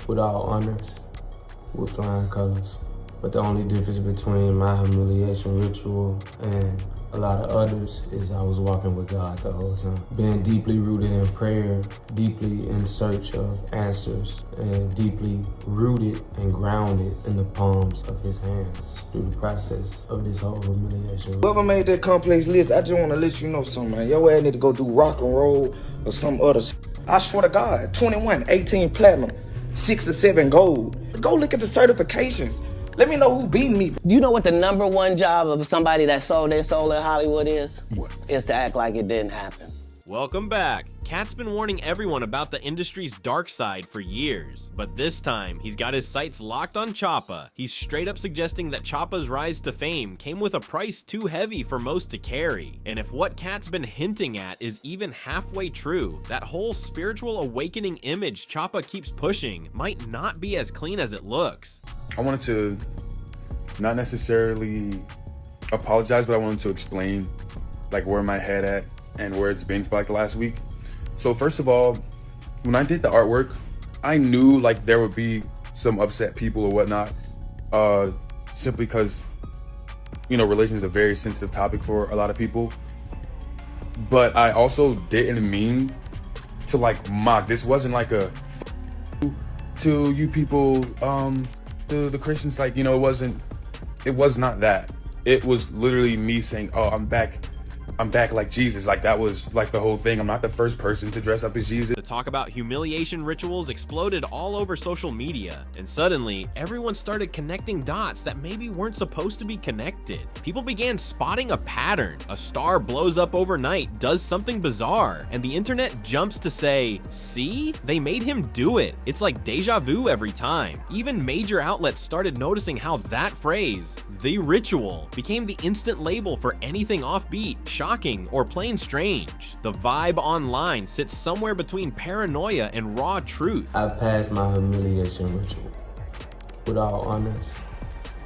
with all honors, with flying colors. But the only difference between my humiliation ritual and a lot of others is I was walking with God the whole time. Being deeply rooted in prayer, deeply in search of answers, and deeply rooted and grounded in the palms of his hands through the process of this whole humiliation. Whoever made that complex list, I just want to let you know something, man. Your ass need to go do rock and roll or some other I swear to God, 21, 18 platinum, 6 or 7 gold. Go look at the certifications. Let me know who beat me. You know what the #1 job of somebody that sold their soul in Hollywood is? What? Is to act like it didn't happen. Welcome back. Katt's been warning everyone about the industry's dark side for years, but this time he's got his sights locked on Choppa. He's straight up suggesting that Choppa's rise to fame came with a price too heavy for most to carry. And if what Katt's been hinting at is even halfway true, that whole spiritual awakening image Choppa keeps pushing might not be as clean as it looks. I wanted to not necessarily apologize, but I wanted to explain like where my head at and where it's been for like the last week. So first of all, when I did the artwork, I knew like there would be some upset people or whatnot, simply because, you know, religion is a very sensitive topic for a lot of people. But I also didn't mean to like mock. This wasn't like a to you people, to the Christians, like, you know, it was not that. It was literally me saying, oh, I'm back like Jesus. Like, that was like the whole thing. I'm not the first person to dress up as Jesus. The talk about humiliation rituals exploded all over social media, and suddenly everyone started connecting dots that maybe weren't supposed to be connected. People began spotting a pattern. A star blows up overnight, does something bizarre, and the internet jumps to say, see? They made him do it. It's like deja vu every time. Even major outlets started noticing how that phrase, the ritual, became the instant label for anything offbeat, shocking, or plain strange. The vibe online sits somewhere between paranoia and raw truth. I passed my humiliation ritual with all honors,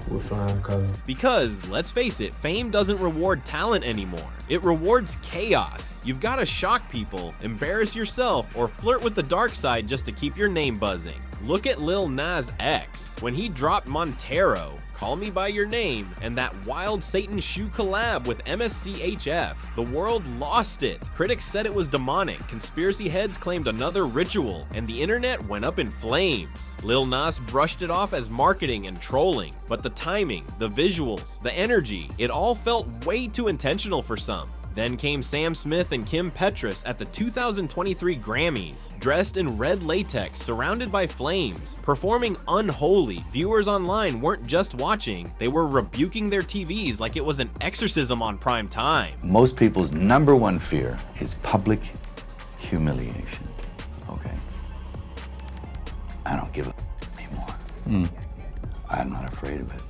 with flying colors. Because, let's face it, fame doesn't reward talent anymore. It rewards chaos. You've got to shock people, embarrass yourself, or flirt with the dark side just to keep your name buzzing. Look at Lil Nas X. When he dropped Montero, Call Me By Your Name, and that Wild Satan Shoe collab with MSCHF, the world lost it. Critics said it was demonic, conspiracy heads claimed another ritual, and the internet went up in flames. Lil Nas brushed it off as marketing and trolling, but the timing, the visuals, the energy, it all felt way too intentional for some. Then came Sam Smith and Kim Petras at the 2023 Grammys, dressed in red latex, surrounded by flames, performing unholy. Viewers online weren't just watching, they were rebuking their TVs like it was an exorcism on prime time. Most people's #1 fear is public humiliation, okay? I don't give a anymore. I'm not afraid of it,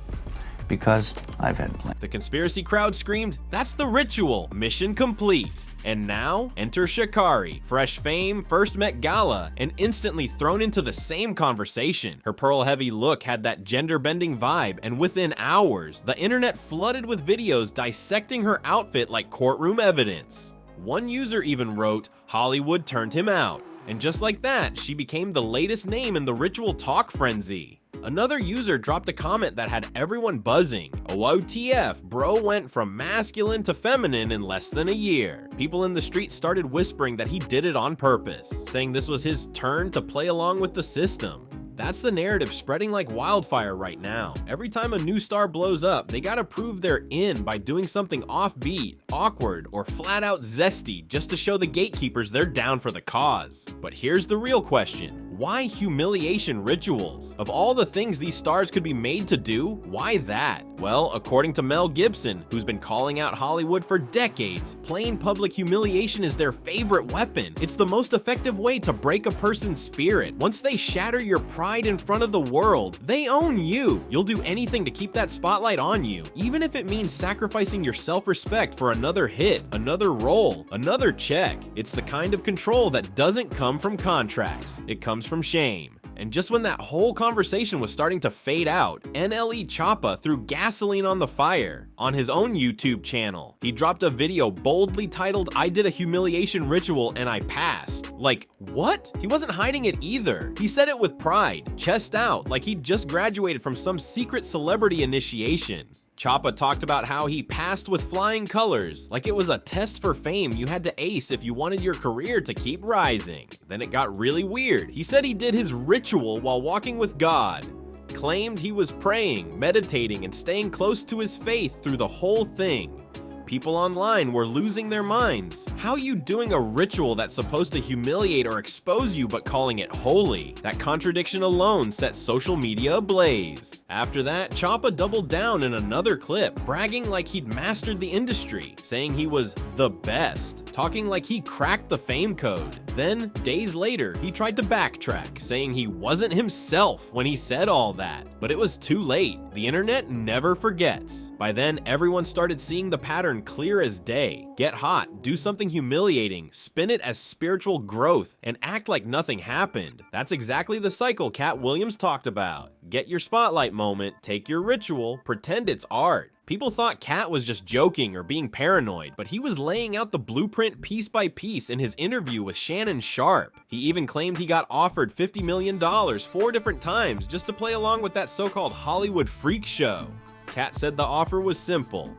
because I've had plenty. The conspiracy crowd screamed, "That's the ritual, mission complete." And now, enter Sha'Carri, fresh fame, first Met Gala, and instantly thrown into the same conversation. Her pearl-heavy look had that gender-bending vibe, and within hours, the internet flooded with videos dissecting her outfit like courtroom evidence. One user even wrote, "Hollywood turned him out." And just like that, she became the latest name in the ritual talk frenzy. Another user dropped a comment that had everyone buzzing. OTF, bro went from masculine to feminine in less than a year. People in the street started whispering that he did it on purpose, saying this was his turn to play along with the system. That's the narrative spreading like wildfire right now. Every time a new star blows up, they gotta prove they're in by doing something offbeat, awkward, or flat out zesty just to show the gatekeepers they're down for the cause. But here's the real question. Why humiliation rituals? Of all the things these stars could be made to do, why that? Well, according to Mel Gibson, who's been calling out Hollywood for decades, plain public humiliation is their favorite weapon. It's the most effective way to break a person's spirit. Once they shatter your pride in front of the world, they own you. You'll do anything to keep that spotlight on you, even if it means sacrificing your self-respect for another hit, another role, another check. It's the kind of control that doesn't come from contracts. It comes from shame. And just when that whole conversation was starting to fade out, NLE Choppa threw gasoline on the fire. On his own YouTube channel, he dropped a video boldly titled, "I did a humiliation ritual and I passed." Like, what? He wasn't hiding it either. He said it with pride, chest out, like he'd just graduated from some secret celebrity initiation. Choppa talked about how he passed with flying colors, like it was a test for fame you had to ace if you wanted your career to keep rising. Then it got really weird. He said he did his ritual while walking with God, claimed he was praying, meditating, and staying close to his faith through the whole thing. People online were losing their minds. How are you doing a ritual that's supposed to humiliate or expose you but calling it holy? That contradiction alone set social media ablaze. After that, Choppa doubled down in another clip, bragging like he'd mastered the industry, saying he was the best, talking like he cracked the fame code. Then, days later, he tried to backtrack, saying he wasn't himself when he said all that. But it was too late. The internet never forgets. By then, everyone started seeing the pattern clear as day. Get hot, do something humiliating, spin it as spiritual growth, and act like nothing happened. That's exactly the cycle Katt Williams talked about. Get your spotlight moment, take your ritual, pretend it's art. People thought Katt was just joking or being paranoid, but he was laying out the blueprint piece by piece in his interview with Shannon Sharpe. He even claimed he got offered $50 million 4 different times just to play along with that so-called Hollywood freak show. Katt said the offer was simple.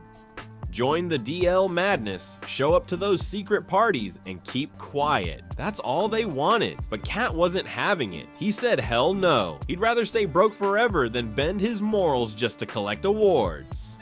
Join the DL madness, show up to those secret parties, and keep quiet. That's all they wanted, but Katt wasn't having it. He said hell no. He'd rather stay broke forever than bend his morals just to collect awards.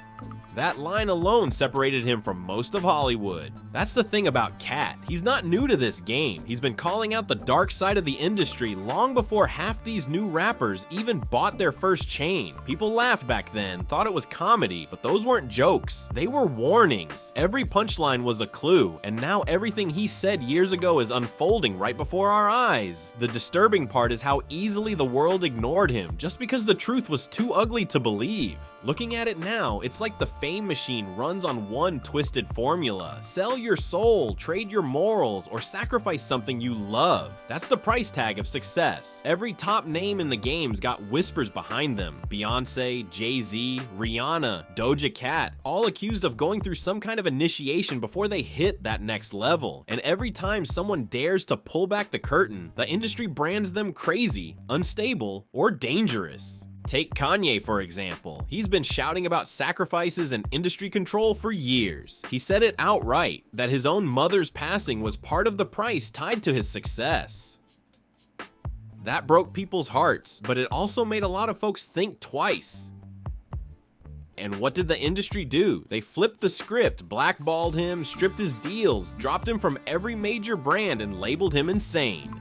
That line alone separated him from most of Hollywood. That's the thing about Katt. He's not new to this game. He's been calling out the dark side of the industry long before half these new rappers even bought their first chain. People laughed back then, thought it was comedy, but those weren't jokes. They were warnings. Every punchline was a clue, and now everything he said years ago is unfolding right before our eyes. The disturbing part is how easily the world ignored him just because the truth was too ugly to believe. Looking at it now, it's like the fame machine runs on one twisted formula. Sell your soul, trade your morals, or sacrifice something you love. That's the price tag of success. Every top name in the game's got whispers behind them. Beyonce, Jay-Z, Rihanna, Doja Cat, all accused of going through some kind of initiation before they hit that next level. And every time someone dares to pull back the curtain, the industry brands them crazy, unstable, or dangerous. Take Kanye, for example. He's been shouting about sacrifices and industry control for years. He said it outright, that his own mother's passing was part of the price tied to his success. That broke people's hearts, but it also made a lot of folks think twice. And what did the industry do? They flipped the script, blackballed him, stripped his deals, dropped him from every major brand, and labeled him insane.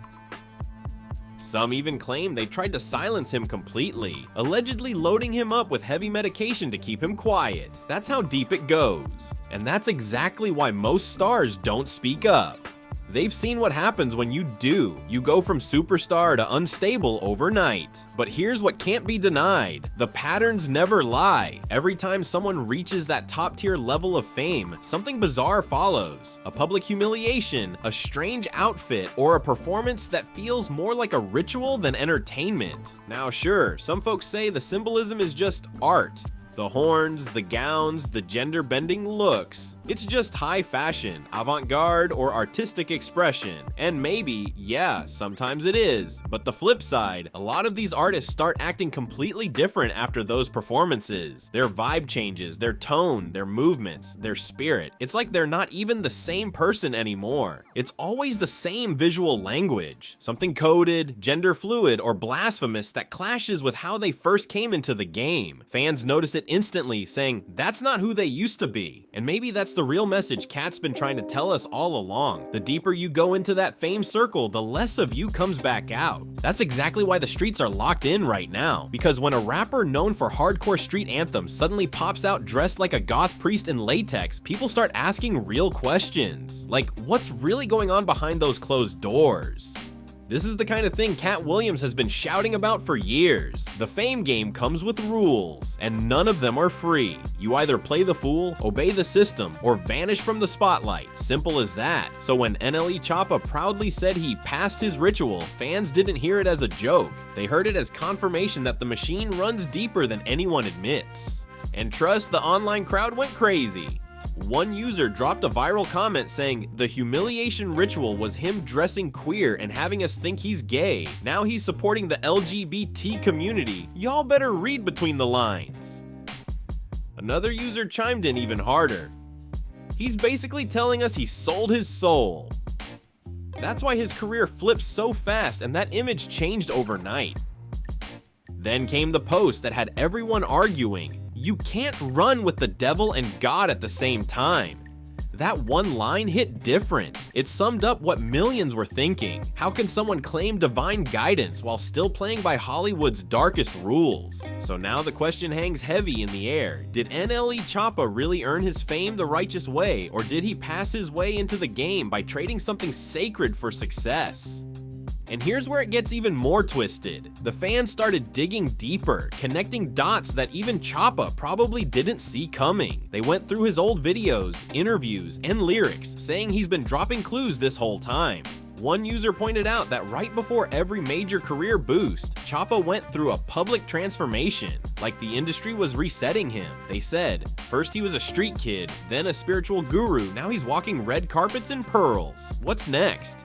Some even claim they tried to silence him completely, allegedly loading him up with heavy medication to keep him quiet. That's how deep it goes. And that's exactly why most stars don't speak up. They've seen what happens when you do. You go from superstar to unstable overnight. But here's what can't be denied. The patterns never lie. Every time someone reaches that top tier level of fame, something bizarre follows. A public humiliation, a strange outfit, or a performance that feels more like a ritual than entertainment. Now sure, some folks say the symbolism is just art. The horns, the gowns, the gender-bending looks. It's just high fashion, avant-garde, or artistic expression. And maybe, yeah, sometimes it is. But the flip side, a lot of these artists start acting completely different after those performances. Their vibe changes, their tone, their movements, their spirit. It's like they're not even the same person anymore. It's always the same visual language. Something coded, gender fluid, or blasphemous that clashes with how they first came into the game. Fans notice it instantly, saying, that's not who they used to be. And maybe that's the real message Katt's been trying to tell us all along. The deeper you go into that fame circle, the less of you comes back out. That's exactly why the streets are locked in right now. Because when a rapper known for hardcore street anthems suddenly pops out dressed like a goth priest in latex, people start asking real questions. Like, what's really going on behind those closed doors? This is the kind of thing Katt Williams has been shouting about for years. The Fame game comes with rules, and none of them are free. You either play the fool, obey the system, or vanish from the spotlight. Simple as that. So when NLE Choppa proudly said he passed his ritual, fans didn't hear it as a joke. They heard it as confirmation that the machine runs deeper than anyone admits. And trust, the online crowd went crazy. One user dropped a viral comment saying the humiliation ritual was him dressing queer and having us think he's gay. Now he's supporting the LGBT community. Y'all better read between the lines. Another user chimed in even harder. He's basically telling us he sold his soul. That's why his career flipped so fast and that image changed overnight. Then came the post that had everyone arguing. You can't run with the devil and God at the same time. That one line hit different. It summed up what millions were thinking. How can someone claim divine guidance while still playing by Hollywood's darkest rules? So now the question hangs heavy in the air. Did NLE Choppa really earn his fame the righteous way, or did he pass his way into the game by trading something sacred for success? And here's where it gets even more twisted. The fans started digging deeper, connecting dots that even Choppa probably didn't see coming. They went through his old videos, interviews, and lyrics, saying he's been dropping clues this whole time. One user pointed out that right before every major career boost, Choppa went through a public transformation, like the industry was resetting him. They said, first he was a street kid, then a spiritual guru, now he's walking red carpets and pearls. What's next?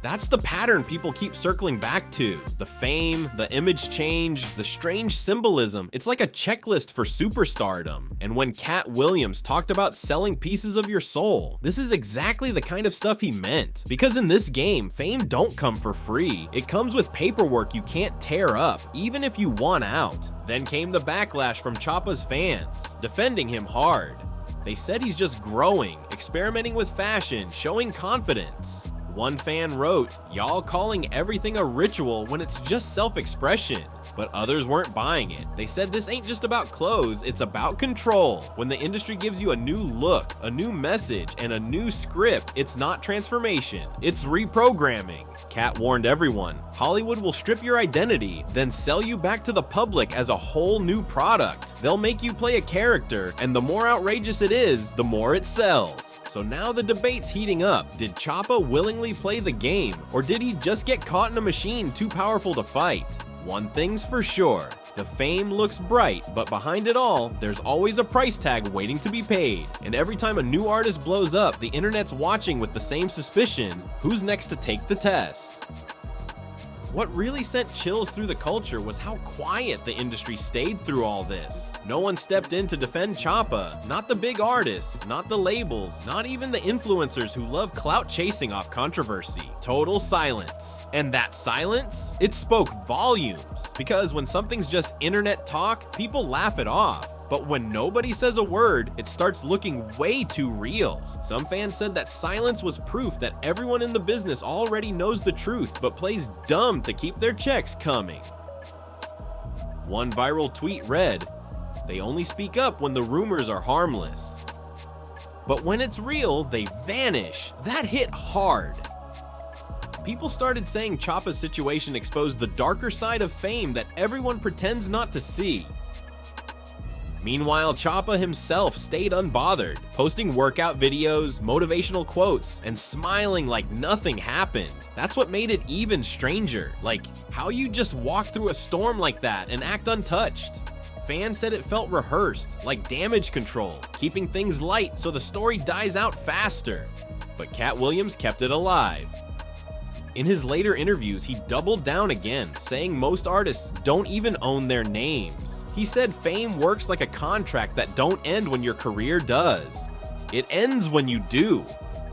That's the pattern people keep circling back to. The fame, the image change, the strange symbolism. It's like a checklist for superstardom. And when Katt Williams talked about selling pieces of your soul, this is exactly the kind of stuff he meant. Because in this game, fame don't come for free. It comes with paperwork you can't tear up, even if you want out. Then came the backlash from Choppa's fans, defending him hard. They said he's just growing, experimenting with fashion, showing confidence. One fan wrote, "Y'all calling everything a ritual when it's just self-expression." But others weren't buying it. They said this ain't just about clothes, it's about control. When the industry gives you a new look, a new message, and a new script, it's not transformation, it's reprogramming. Katt warned everyone, Hollywood will strip your identity, then sell you back to the public as a whole new product. They'll make you play a character, and the more outrageous it is, the more it sells. So now the debate's heating up. Did Choppa willingly play the game, or did he just get caught in a machine too powerful to fight? One thing's for sure, the fame looks bright, but behind it all, there's always a price tag waiting to be paid. And every time a new artist blows up, the internet's watching with the same suspicion, who's next to take the test? What really sent chills through the culture was how quiet the industry stayed through all this. No one stepped in to defend Choppa, not the big artists, not the labels, not even the influencers who love clout chasing off controversy. Total silence. And that silence, it spoke volumes. Because when something's just internet talk, people laugh it off. But when nobody says a word, it starts looking way too real. Some fans said that silence was proof that everyone in the business already knows the truth, but plays dumb to keep their checks coming. One viral tweet read, "They only speak up when the rumors are harmless. But when it's real, they vanish." That hit hard. People started saying Choppa's situation exposed the darker side of fame that everyone pretends not to see. Meanwhile, Choppa himself stayed unbothered, posting workout videos, motivational quotes, and smiling like nothing happened. That's what made it even stranger. Like, how you just walk through a storm like that and act untouched? Fans said it felt rehearsed, like damage control, keeping things light so the story dies out faster. But Katt Williams kept it alive. In his later interviews, he doubled down again, saying most artists don't even own their names. He said fame works like a contract that don't end when your career does. It ends when you do.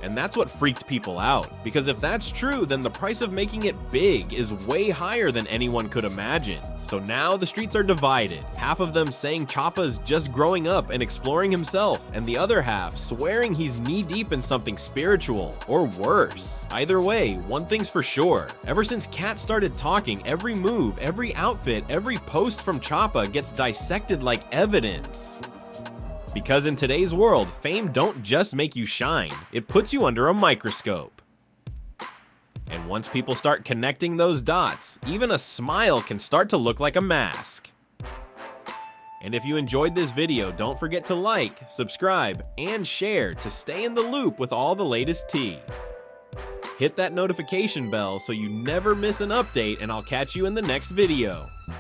And that's what freaked people out. Because if that's true, then the price of making it big is way higher than anyone could imagine. So now the streets are divided. Half of them saying Choppa's just growing up and exploring himself, and the other half swearing he's knee-deep in something spiritual, or worse. Either way, one thing's for sure. Ever since Katt started talking, every move, every outfit, every post from Choppa gets dissected like evidence. Because in today's world, fame don't just make you shine, it puts you under a microscope. And once people start connecting those dots, even a smile can start to look like a mask. And if you enjoyed this video, don't forget to like, subscribe, and share to stay in the loop with all the latest tea. Hit that notification bell so you never miss an update, and I'll catch you in the next video.